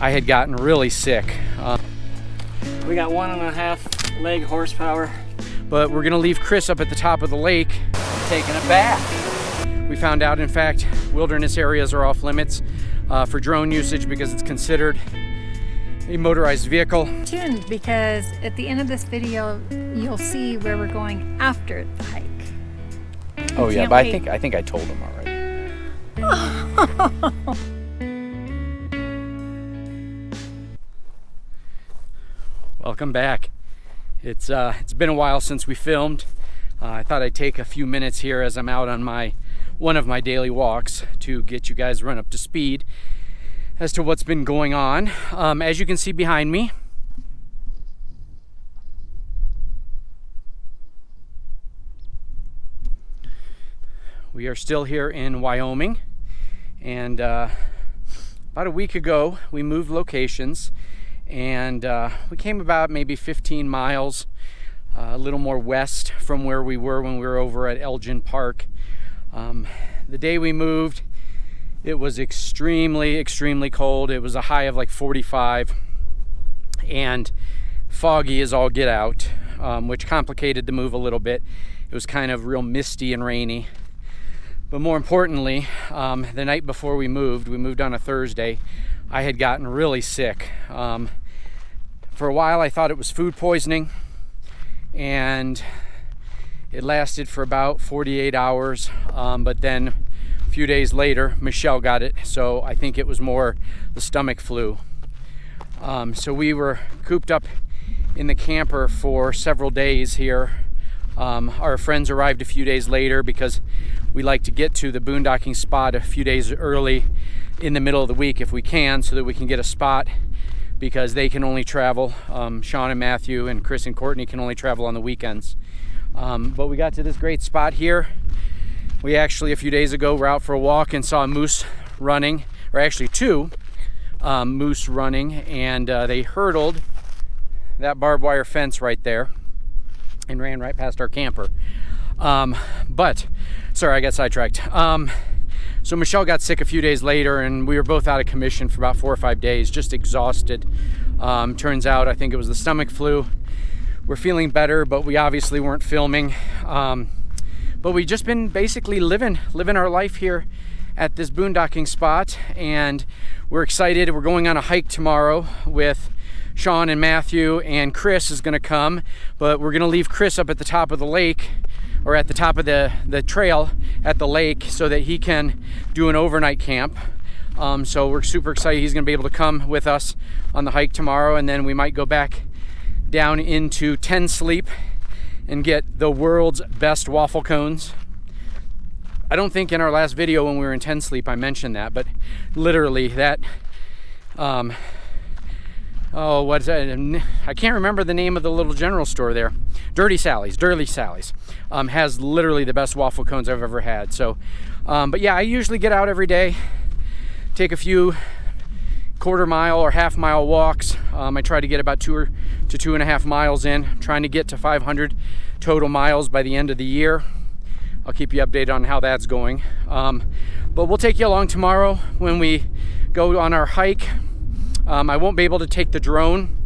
I had gotten really sick. We got 1.5 leg horsepower. But we're gonna leave Chris up at the top of the lake taking a bath. We found out, in fact, wilderness areas are off limits for drone usage because it's considered a motorized vehicle. Tuned, because at the end of this video, you'll see where we're going after the hike. Oh yeah, but I think I told him already. Welcome back. It's been a while since we filmed. I thought I'd take a few minutes here as I'm out on one of my daily walks to get you guys run up to speed as to what's been going on. As you can see behind me, we are still here in Wyoming, and about a week ago we moved locations, and we came about maybe 15 miles a little more west from where we were when we were over at Elgin Park. The day we moved, it was extremely cold. It was a high of like 45 and foggy as all get out, which complicated the move a little bit. It was kind of real misty and rainy. But more importantly, the night before we moved on a Thursday, I had gotten really sick. For a while I thought it was food poisoning, and it lasted for about 48 hours, but then a few days later Michelle got it, so I think it was more the stomach flu. So we were cooped up in the camper for several days here. Our friends arrived a few days later because we like to get to the boondocking spot a few days early in the middle of the week if we can, so that we can get a spot, because they can only travel, Sean and Matthew and Chris and Courtney can only travel on the weekends. But we got to this great spot here. We actually, a few days ago, were out for a walk and saw a moose running, or actually two moose running, and they hurdled that barbed wire fence right there and ran right past our camper. But, sorry, I got sidetracked. So Michelle got sick a few days later, and we were both out of commission for about 4 or 5 days, just exhausted. Turns out, I think it was the stomach flu. We're feeling better, but we obviously weren't filming. But we just been basically living our life here at this boondocking spot, and we're excited. We're going on a hike tomorrow with Sean and Matthew, and Chris is gonna come, but we're gonna leave Chris up at the top of the lake, or at the top of the trail at the lake, so that he can do an overnight camp. So we're super excited. He's gonna be able to come with us on the hike tomorrow, and then we might go back down into 10 Sleep and get the world's best waffle cones. I don't think in our last video when we were in 10 Sleep I mentioned that, but literally that, oh, what's that? I can't remember the name of the little general store there. Dirty Sally's has literally the best waffle cones I've ever had. So, but yeah, I usually get out every day, take a few quarter-mile or half-mile walks. I try to get about 2 to 2.5 miles in, trying to get to 500 total miles by the end of the year. I'll keep you updated on how that's going. But we'll take you along tomorrow when we go on our hike. I won't be able to take the drone.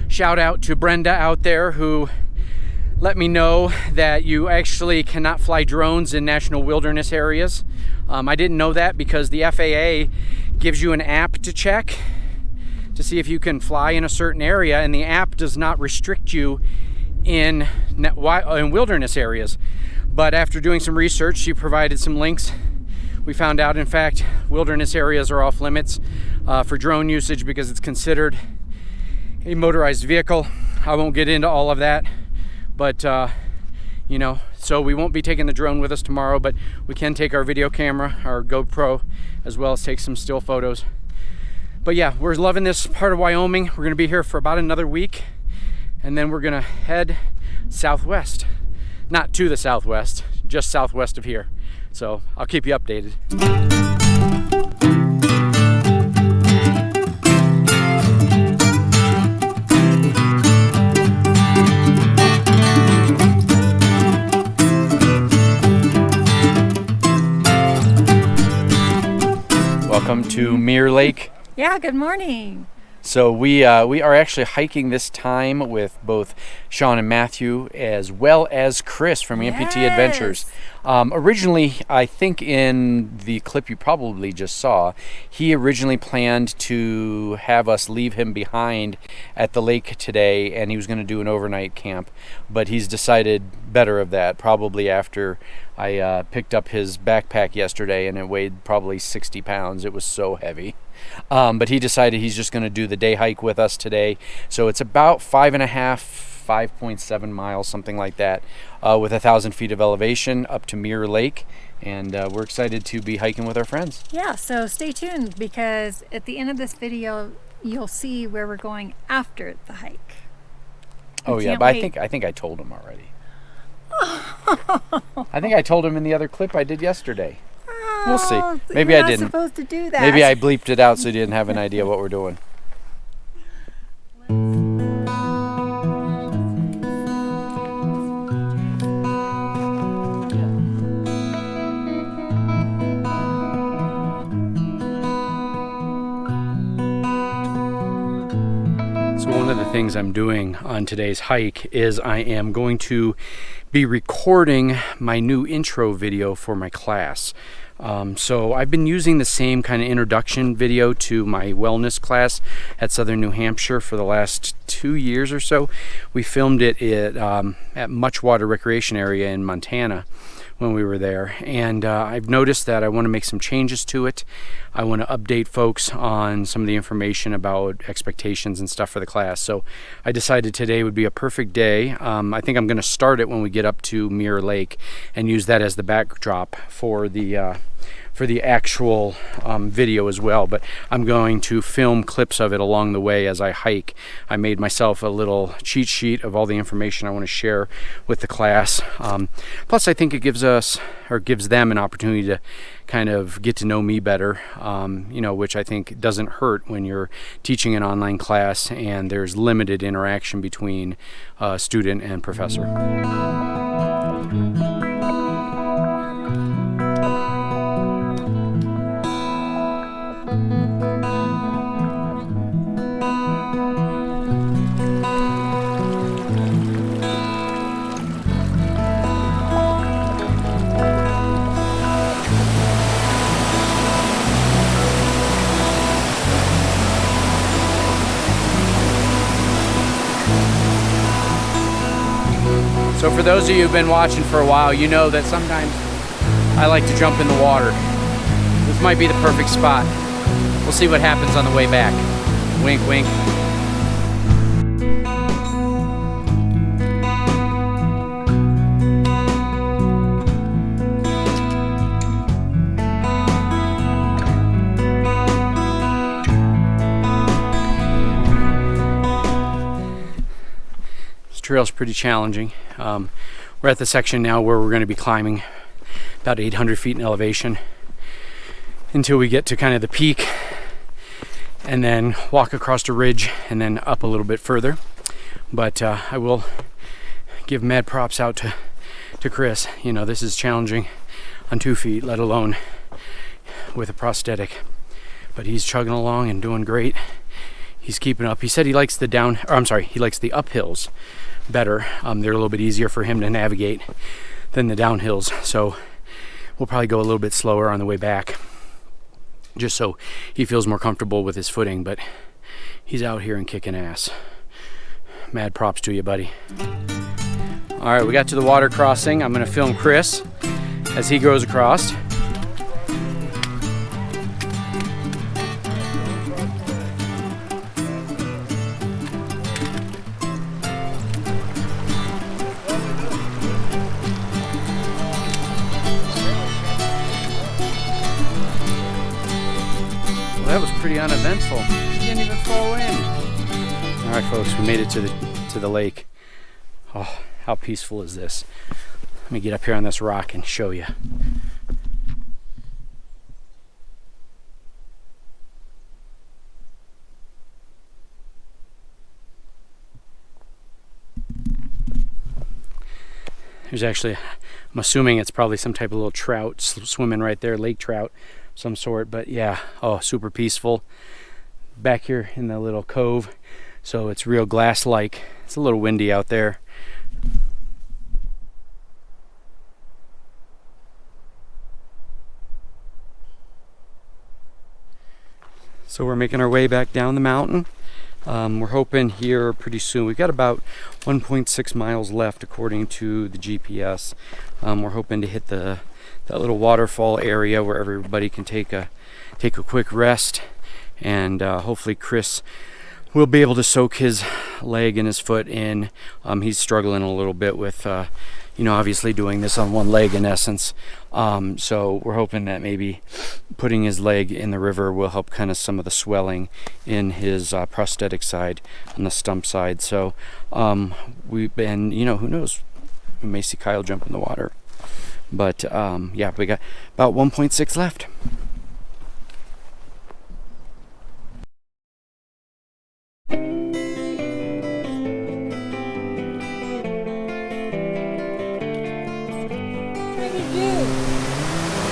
Shout out to Brenda out there who let me know that you actually cannot fly drones in national wilderness areas. I didn't know that because the FAA gives you an app to check to see if you can fly in a certain area, and the app does not restrict you in wilderness areas. But after doing some research, she provided some links. We found out, in fact, wilderness areas are off limits for drone usage because it's considered a motorized vehicle. I won't get into all of that, but you know, so we won't be taking the drone with us tomorrow, but we can take our video camera, our GoPro, as well as take some still photos. But yeah, we're loving this part of Wyoming. We're gonna be here for about another week, and then we're gonna head southwest. Not to the southwest, just southwest of here. So I'll keep you updated. Welcome to Mirror Lake Yeah, good morning. So we are actually hiking this time with both Sean and Matthew, as well as Chris from Amputee Adventures. Originally, I think in the clip you probably just saw, he originally planned to have us leave him behind at the lake today, and he was going to do an overnight camp. But he's decided better of that, probably after I picked up his backpack yesterday, and it weighed probably 60 pounds. It was so heavy. But he decided he's just going to do the day hike with us today. So it's about 5.7 miles, something like that, with 1,000 feet of elevation up to Mirror Lake. And we're excited to be hiking with our friends. Yeah, so stay tuned, because at the end of this video, you'll see where we're going after the hike. Oh yeah, but I think I told him already. I think I told him in the other clip I did yesterday. We'll see. Maybe I didn't. Supposed to do that. Maybe I bleeped it out so you didn't have an idea what we're doing. So one of the things I'm doing on today's hike is I am going to be recording my new intro video for my class. So I've been using the same kind of introduction video to my wellness class at Southern New Hampshire for the last 2 years or so. We filmed it at Muchwater Recreation Area in Montana when we were there, and I've noticed that I want to make some changes to it. I want to update folks on some of the information about expectations and stuff for the class. So I decided today would be a perfect day. I think I'm going to start it when we get up to Mirror Lake and use that as the backdrop for the actual video as well, but I'm going to film clips of it along the way as I hike. I made myself a little cheat sheet of all the information I want to share with the class. Plus I think it gives them an opportunity to kind of get to know me better, which I think doesn't hurt when you're teaching an online class and there's limited interaction between student and professor. So for those of you who've been watching for a while, you know that sometimes I like to jump in the water. This might be the perfect spot. We'll see what happens on the way back. Wink, wink. Trail's pretty challenging. We're at the section now where we're going to be climbing about 800 feet in elevation until we get to kind of the peak, and then walk across a ridge and then up a little bit further. But I will give mad props out to Chris. You know, this is challenging on 2 feet, let alone with a prosthetic. But he's chugging along and doing great. He's keeping up. He said he likes the he likes the uphills better. They're a little bit easier for him to navigate than the downhills. So we'll probably go a little bit slower on the way back, just so he feels more comfortable with his footing. But he's out here and kicking ass. Mad props to you, buddy. All right, we got to the water crossing. I'm going to film Chris as he goes across. That was pretty uneventful. It didn't even flow in. All right, folks, we made it to the lake. Oh, how peaceful is this? Let me get up here on this rock and show you. There's actually, I'm assuming it's probably some type of little trout swimming right there, lake trout, some sort. But yeah, oh, super peaceful. back here in the little cove, so it's real glass-like. It's a little windy out there. So we're making our way back down the mountain. We're hoping here pretty soon. We've got about 1.6 miles left according to the GPS. We're hoping to hit that little waterfall area where everybody can take a quick rest, and hopefully Chris will be able to soak his leg and his foot in. He's struggling a little bit with obviously doing this on one leg in essence. So we're hoping that maybe putting his leg in the river will help kind of some of the swelling in his prosthetic side, on the stump side. So we've been, who knows, we may see Kyle jump in the water. But yeah, we got about 1.6 left.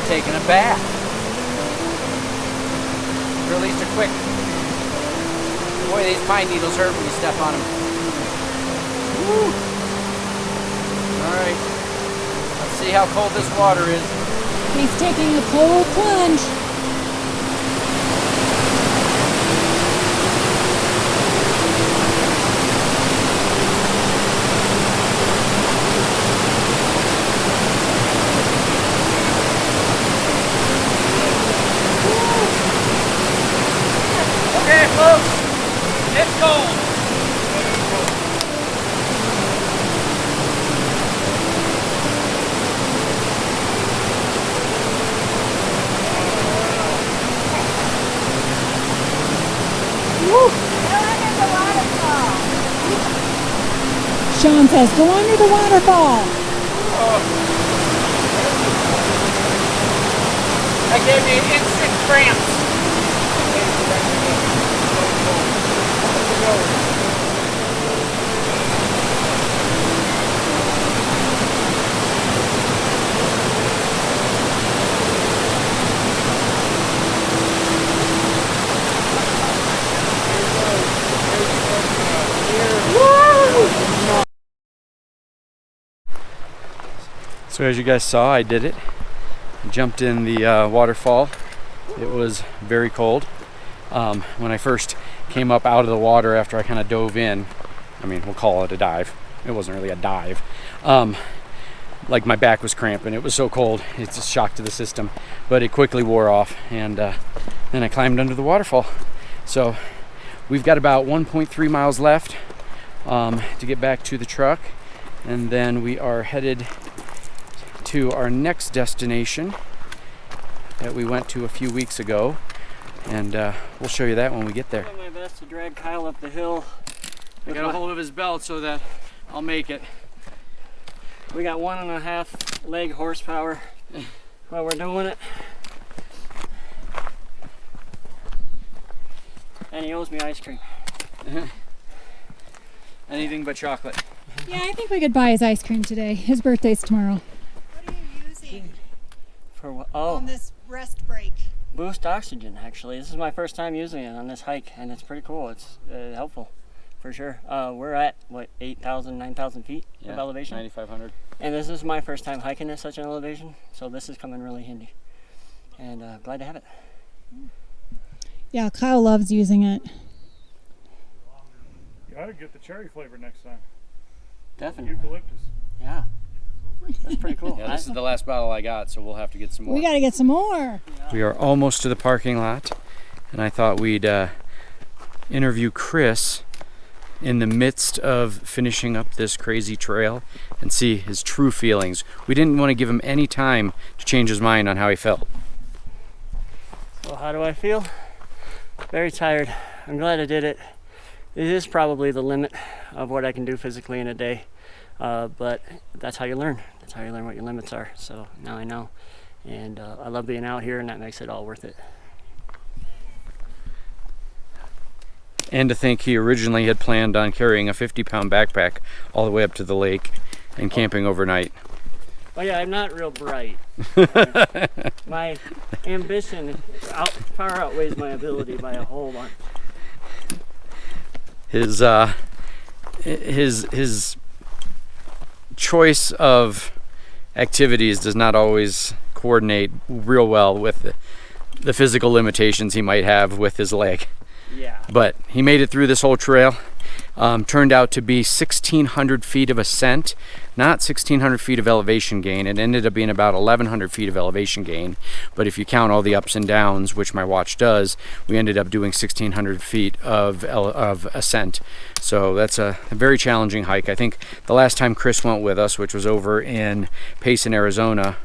Taking a bath. Or at least a quick. Boy, these pine needles hurt when you step on them. Woo. All right. Let's see how cold this water is. He's taking a cold plunge. Okay, folks, it's cold. Sean says, go under the waterfall. That gave me instant cramps. So as you guys saw, I did it. I jumped in the waterfall. It was very cold. When I first came up out of the water after I kind of dove in, I mean, we'll call it a dive. It wasn't really a dive. Like my back was cramping. It was so cold. It's a shock to the system. But it quickly wore off, and then I climbed under the waterfall. So we've got about 1.3 miles left to get back to the truck, and then we are headed to our next destination that we went to a few weeks ago, and we'll show you that when we get there. I did my best to drag Kyle up the hill. I got a hold of his belt so that I'll make it. We got 1.5 leg horsepower while we're doing it. And he owes me ice cream. Anything but chocolate. Yeah, I think we could buy his ice cream today. His birthday's tomorrow. What are you using For what? Oh, on this rest break? Boost Oxygen, actually. This is my first time using it on this hike, and it's pretty cool. It's helpful, for sure. We're at, what, 8,000, 9,000 feet of elevation? 9,500. And this is my first time hiking at such an elevation, so this is coming really handy. And glad to have it. Yeah, Kyle loves using it. You ought to get the cherry flavor next time. Definitely. Eucalyptus. Yeah. That's pretty cool. Yeah, this is the last bottle I got, so we'll have to get some more. We got to get some more. We are almost to the parking lot, and I thought we'd interview Chris in the midst of finishing up this crazy trail and see his true feelings. We didn't want to give him any time to change his mind on how he felt. Well, how do I feel? Very tired. I'm glad I did it. It is probably the limit of what I can do physically in a day, but that's how you learn. That's how you learn what your limits are. So now I know, and I love being out here, and that makes it all worth it. And to think he originally had planned on carrying a 50-pound backpack all the way up to the lake and camping overnight. Oh yeah, I'm not real bright. My ambition far outweighs my ability by a whole lot. his choice of activities does not always coordinate real well with the physical limitations he might have with his leg. Yeah. But he made it through this whole trail. Turned out to be 1,600 feet of ascent, not 1,600 feet of elevation gain. It ended up being about 1,100 feet of elevation gain. But if you count all the ups and downs, which my watch does, we ended up doing 1,600 feet of ascent. So that's a very challenging hike. I think the last time Chris went with us, which was over in Payson, Arizona,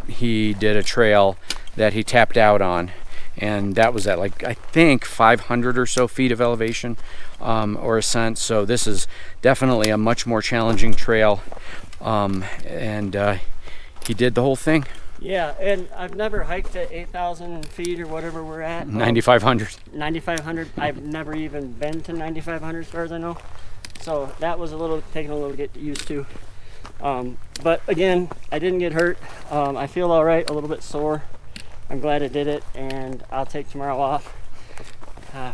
he did a trail that he tapped out on. And that was at like, I think 500 or so feet of elevation or ascent. So this is definitely a much more challenging trail. And he did the whole thing. Yeah, and I've never hiked at 8,000 feet or whatever we're at. 9,500. 9,500. I've never even been to 9,500 as far as I know. So that was taking a little to get used to. But again, I didn't get hurt. I feel all right, a little bit sore. I'm glad I did it, and I'll take tomorrow off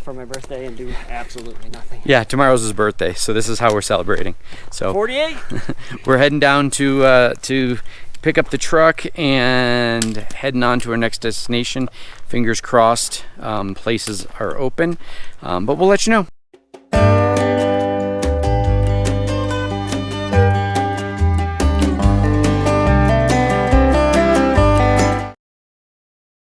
for my birthday and do absolutely nothing. Yeah, tomorrow's his birthday, so this is how we're celebrating. So 48? we're heading down to pick up the truck and heading on to our next destination. Fingers crossed, places are open, but we'll let you know.